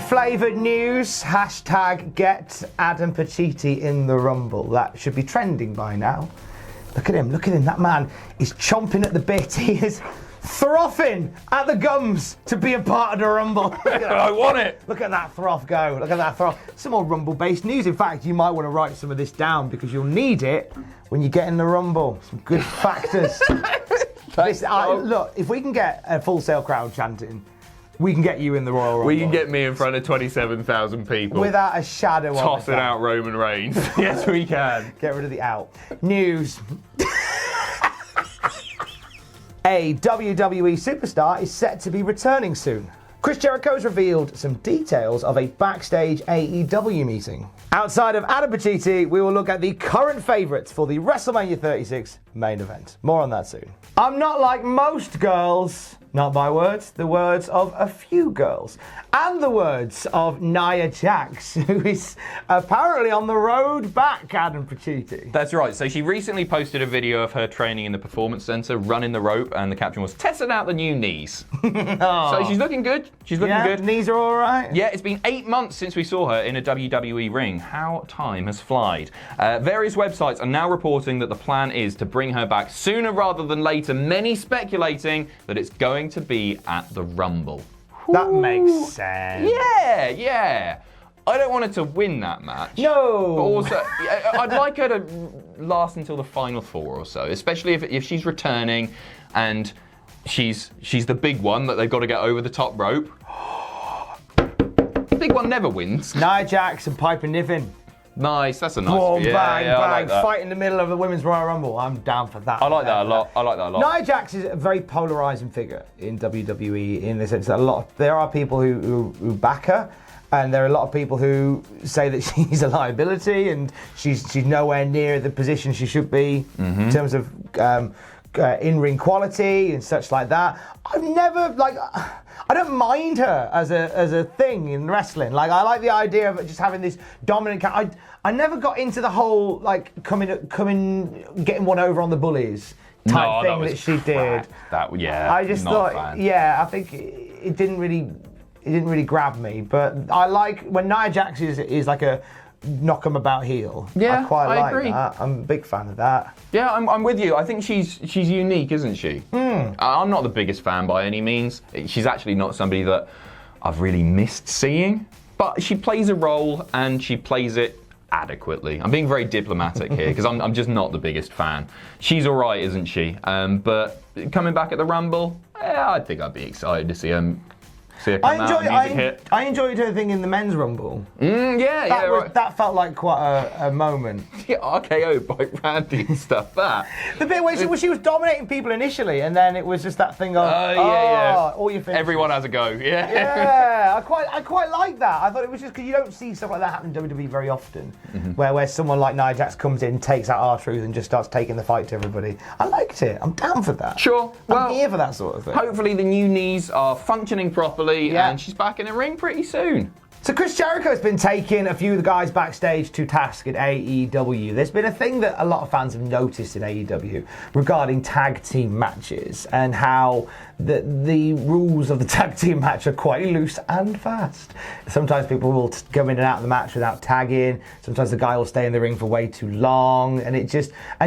flavoured news. Hashtag get Adam Pacitti in the Rumble. That should be trending by now. Look at him. That man is chomping at the bit. He is frothing at the gums to be a part of the Rumble. I want it. Look at that froth go. Look at that froth. Some more Rumble-based news. In fact, you might want to write some of this down because you'll need it when you get in the Rumble. Some good factors. Look, if we can get a Full Sail crowd chanting, we can get you in the Royal Rumble. We can get me in front of 27,000 people. Without a shadow of a doubt. Tossing out Roman Reigns. Yes, we can. Get rid of the out. News. A WWE Superstar is set to be returning soon. Chris Jericho has revealed some details of a backstage AEW meeting. Outside of Adam Pacitti, we will look at the current favourites for the WrestleMania 36 main event. More on that soon. I'm not like most girls. Not my words, the words of a few girls. And the words of Nia Jax, who is apparently on the road back, Adam Pacitti. That's right. So she recently posted a video of her training in the Performance Center, running the rope, and the caption was, testing out the new knees. So she's looking good. She's looking good. Knees are all right. Yeah, it's been 8 months since we saw her in a WWE ring. How time has flied. Various websites are now reporting that the plan is to bring her back sooner rather than later, many speculating that it's going to be at the Rumble. That makes sense. Yeah. I don't want her to win that match. No. But also, I'd like her to last until the final four or so, especially if she's returning and she's the big one that they've got to get over the top rope. The big one never wins. Nia Jax and Piper Niven. Nice, that's a nice Bang, bang, bang, fight in the middle of the Women's Royal Rumble. I'm down for that. I like that a lot. Nia Jax is a very polarising figure in WWE in the sense that there are people who back her, and there are a lot of people who say that she's a liability and she's nowhere near the position she should be in terms of in-ring quality and such like that. I've never I don't mind her as a thing in wrestling. I like the idea of just having this dominant. I never got into the whole getting one over on the bullies type thing that she did. I just thought, I think it didn't really grab me. But I like when Nia Jax is like a knock 'em about heel. Yeah, I agree. That. I'm a big fan of that. Yeah, I'm with you. I think she's unique, isn't she? I'm not the biggest fan by any means. She's actually not somebody that I've really missed seeing, but she plays a role and she plays it adequately. I'm being very diplomatic here because I'm just not the biggest fan. She's all right, isn't she? But coming back at the Rumble, I think I'd be excited to see her. I enjoyed her thing in the men's Rumble. That felt like quite a moment. Yeah, RKO by Randy and stuff. The bit where she was dominating people initially, and then it was just that thing of all your finishes. Everyone has a go. Yeah, I quite like that. I thought it was just because you don't see stuff like that happen in WWE very often, where someone like Nia Jax comes in, takes out R-Truth, and just starts taking the fight to everybody. I liked it. I'm down for that. Sure. I'm here for that sort of thing. Hopefully the new knees are functioning properly. And she's back in the ring pretty soon. So Chris Jericho's been taking a few of the guys backstage to task at AEW. There's been a thing that a lot of fans have noticed in AEW regarding tag team matches and how the rules of the tag team match are quite loose and fast. Sometimes people will go in and out of the match without tagging. Sometimes the guy will stay in the ring for way too long. And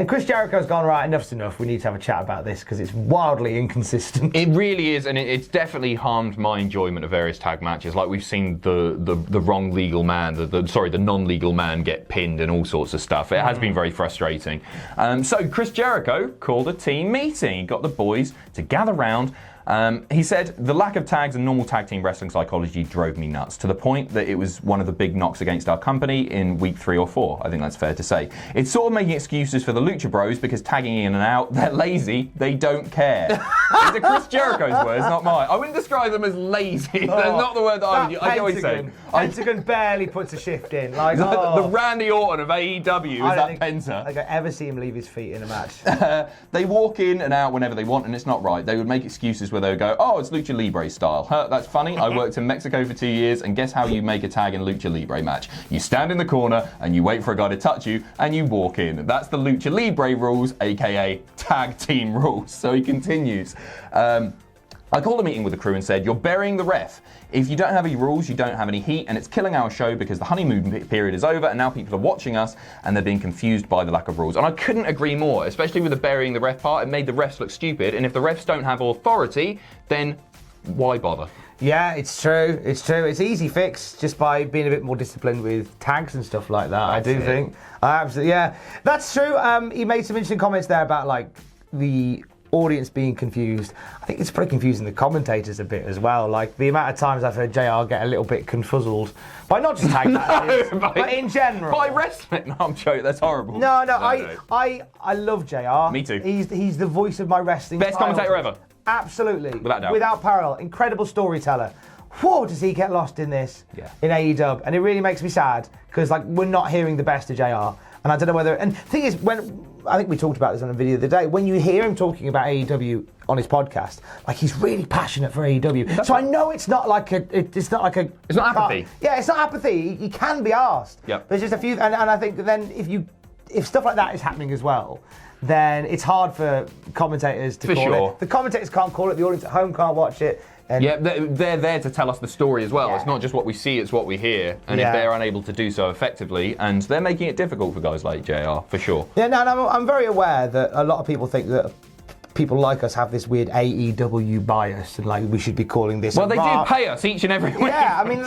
Chris Jericho's gone, right, enough's enough. We need to have a chat about this because it's wildly inconsistent. It really is, and it's definitely harmed my enjoyment of various tag matches. Like we've seen the wrong legal man, the non-legal man get pinned and all sorts of stuff. It has been very frustrating. So Chris Jericho called a team meeting. He got the boys to gather round. He said, the lack of tags and normal tag team wrestling psychology drove me nuts, to the point that it was one of the big knocks against our company in week 3 or 4. I think that's fair to say. It's sort of making excuses for the Lucha Bros because tagging in and out, they're lazy, they don't care. These are Chris Jericho's words, not mine. I wouldn't describe them as lazy. That's not the word that I would use. I always say. Pentagon barely puts a shift in. The Randy Orton of AEW is that Penta. I don't ever see him leave his feet in a match. They walk in and out whenever they want, and it's not right. They would make excuses where they would go, oh, it's Lucha Libre style. That's funny. I worked in Mexico for 2 years, and guess how you make a tag in Lucha Libre match? You stand in the corner, and you wait for a guy to touch you, and you walk in. That's the Lucha Libre rules, aka tag team rules. So he continues. I called a meeting with the crew and said, you're burying the ref. If you don't have any rules, you don't have any heat, and it's killing our show because the honeymoon period is over and now people are watching us and they're being confused by the lack of rules. And I couldn't agree more, especially with the burying the ref part. It made the refs look stupid, and if the refs don't have authority, then why bother? Yeah, it's true. It's true. It's easy fix just by being a bit more disciplined with tags and stuff like that. I do think. Absolutely, yeah. That's true. He made some interesting comments there about like the audience being confused. I think it's pretty confusing the commentators a bit as well. Like the amount of times I've heard JR get a little bit confuzzled by not just tag matches, but in general. By wrestling. No, I'm joking. That's horrible. No. I love JR. Me too. He's the voice of my wrestling. Best commentator ever. Absolutely. Without doubt. Without parallel. Incredible storyteller. Whoa, does he get lost in this? Yeah. In AEW. And it really makes me sad because like we're not hearing the best of JR. And I don't know whether, and the thing is, when I think we talked about this on a video the other day, when you hear him talking about AEW on his podcast, like he's really passionate for AEW. So I know it's not like it's not apathy. Yeah, it's not apathy. He can be asked. Yep. There's just a few, and I think then if stuff like that is happening as well, then it's hard for commentators to call it. The commentators can't call it. The audience at home can't watch it. And yeah, they're there to tell us the story as well. Yeah. It's not just what we see, it's what we hear. And if they're unable to do so effectively, and they're making it difficult for guys like JR, for sure. Yeah, no, I'm very aware that a lot of people think that people like us have this weird AEW bias and like we should be calling this. Well, they do pay us each and every week. Yeah, I mean,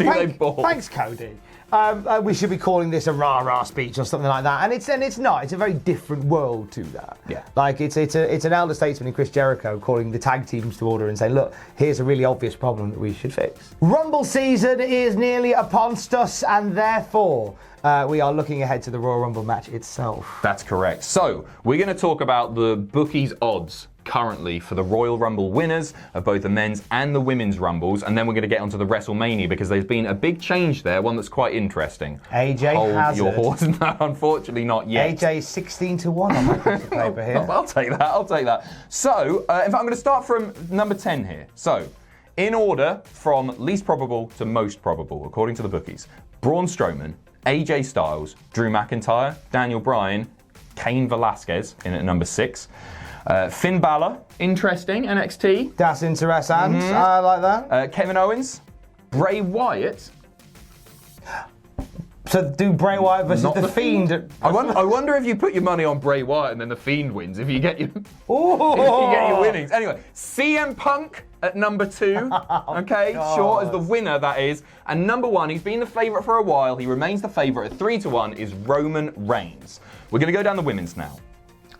thanks, Cody. We should be calling this a rah-rah speech or something like that, and it's not. It's a very different world to that. Yeah. Like it's an elder statesman in Chris Jericho calling the tag teams to order and saying, look, here's a really obvious problem that we should fix. Rumble season is nearly upon us, and therefore we are looking ahead to the Royal Rumble match itself. That's correct. So we're going to talk about the bookies' odds currently for the Royal Rumble winners of both the men's and the women's Rumbles, and then we're going to get onto the WrestleMania because there's been a big change there, one that's quite interesting. AJ Hold Hazard. your horse. No, unfortunately not yet. AJ 16-1 on my piece of paper here. I'll take that. So, in fact, I'm going to start from number 10 here. So, in order from least probable to most probable, according to the bookies, Braun Strowman, AJ Styles, Drew McIntyre, Daniel Bryan, Cain Velasquez in at number 6. Finn Balor, interesting, NXT. That's interesting. I like that. Kevin Owens, Bray Wyatt. So do Bray Wyatt versus the Fiend? I wonder if you put your money on Bray Wyatt and then the Fiend wins. If you get your, if you get your winnings. Anyway, CM Punk at number 2. Okay, short as the winner that is. And number 1, he's been the favourite for a while. He remains the favourite at 3-1. Is Roman Reigns. We're going to go down the women's now.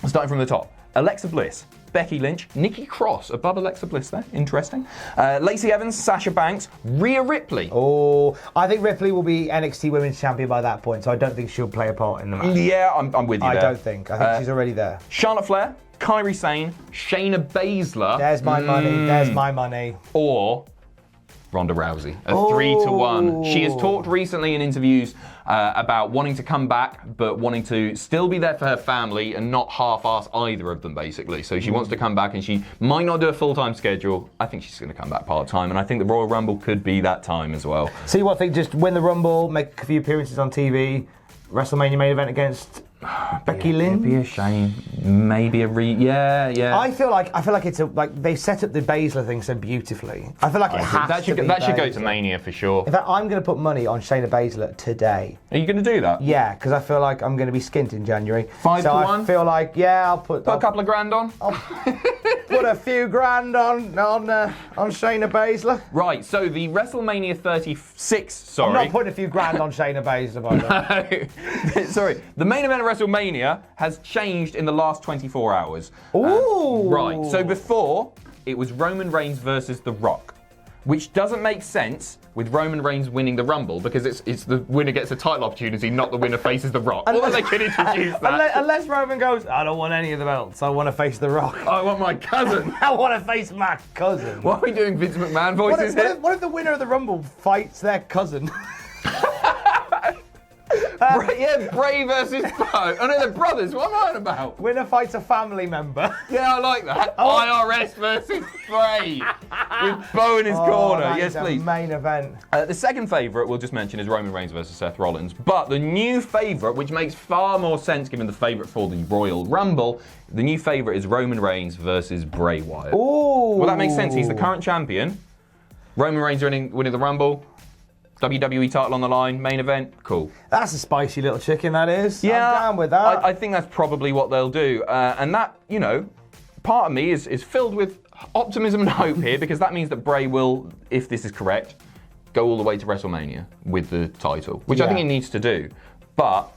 Starting from the top. Alexa Bliss, Becky Lynch, Nikki Cross above Alexa Bliss there, interesting. Lacey Evans, Sasha Banks, Rhea Ripley. Oh, I think Ripley will be NXT Women's Champion by that point, so I don't think she'll play a part in the match. Yeah, I'm with you there. I don't think. I think she's already there. Charlotte Flair, Kairi Sane, Shayna Baszler. There's my money. There's my money. Or Ronda Rousey, a 3-1. She has talked recently in interviews about wanting to come back, but wanting to still be there for her family and not half-ass either of them, basically. So she wants to come back, and she might not do a full-time schedule. I think she's going to come back part-time, and I think the Royal Rumble could be that time as well. So you want to think just win the Rumble, make a few appearances on TV, WrestleMania main event against Becky Lynch? It'd be a shame. Maybe yeah. I feel like it's like they set up the Baszler thing so beautifully. I feel like it has that should go to Mania for sure. In fact, I'm going to put money on Shayna Baszler today. Are you going to do that? Yeah, because I feel like I'm going to be skint in January. 5-1. I feel like I'll put a couple of grand on. I'll put a few grand on Shayna Baszler. Right. So the WrestleMania 36. Sorry, I'm not putting a few grand on Shayna Baszler. By the way. Sorry, the main event of WrestleMania has changed in the last 24 hours. Ooh. Right, so before, it was Roman Reigns versus The Rock, which doesn't make sense with Roman Reigns winning the Rumble because it's the winner gets a title opportunity, not the winner faces The Rock. Although they could introduce that. Unless Roman goes, I don't want any of the belts, I want to face The Rock. I want my cousin. I want to face my cousin. Why are we doing Vince McMahon voices here? What if the winner of the Rumble fights their cousin? Bray versus Bo. Oh no, they're brothers. What am I on about? Winner fights a family member. Yeah, I like that. IRS versus Bray with Bo in his corner. That Yes, is a please. main event. The second favourite we'll just mention is Roman Reigns versus Seth Rollins. But the new favourite, which makes far more sense given the favourite for the Royal Rumble, the new favourite is Roman Reigns versus Bray Wyatt. Ooh. Well, that makes sense. He's the current champion. Roman Reigns winning the Rumble. WWE title on the line, main event, cool. That's a spicy little chicken, that is. Yeah, I'm down with that. I think that's probably what they'll do. And that, part of me is filled with optimism and hope here, because that means that Bray will, if this is correct, go all the way to WrestleMania with the title, which I think he needs to do. But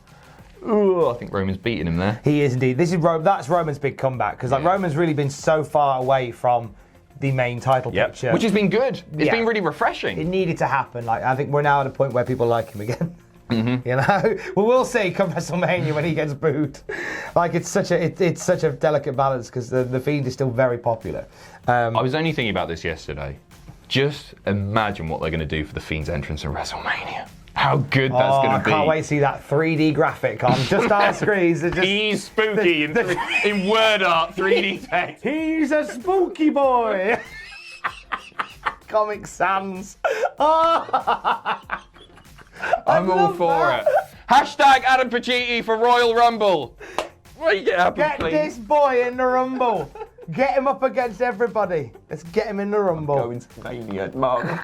I think Roman's beating him there. He is indeed. That's Roman's big comeback, because Roman's really been so far away from the main title picture. Which has been good. It's been really refreshing. It needed to happen. I think we're now at a point where people like him again. Mm-hmm. Well, we'll see come WrestleMania when he gets booed. It's such a delicate balance, because the Fiend is still very popular. I was only thinking about this yesterday. Just imagine what they're going to do for the Fiend's entrance in WrestleMania. How good that's going to be. I can't wait to see that 3D graphic on just our screens. He's spooky in word art, 3D text. He's a spooky boy. Comic Sans. I'm all for it. Hashtag Adam Pacitti for Royal Rumble. Get this boy in the Rumble. Get him up against everybody. Let's get him in the Rumble. Go into Mania, Mum.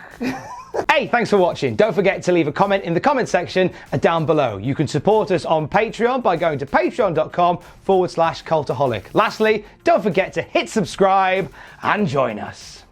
Hey, thanks for watching. Don't forget to leave a comment in the comment section down below. You can support us on Patreon by going to patreon.com/Cultaholic. Lastly, don't forget to hit subscribe and join us.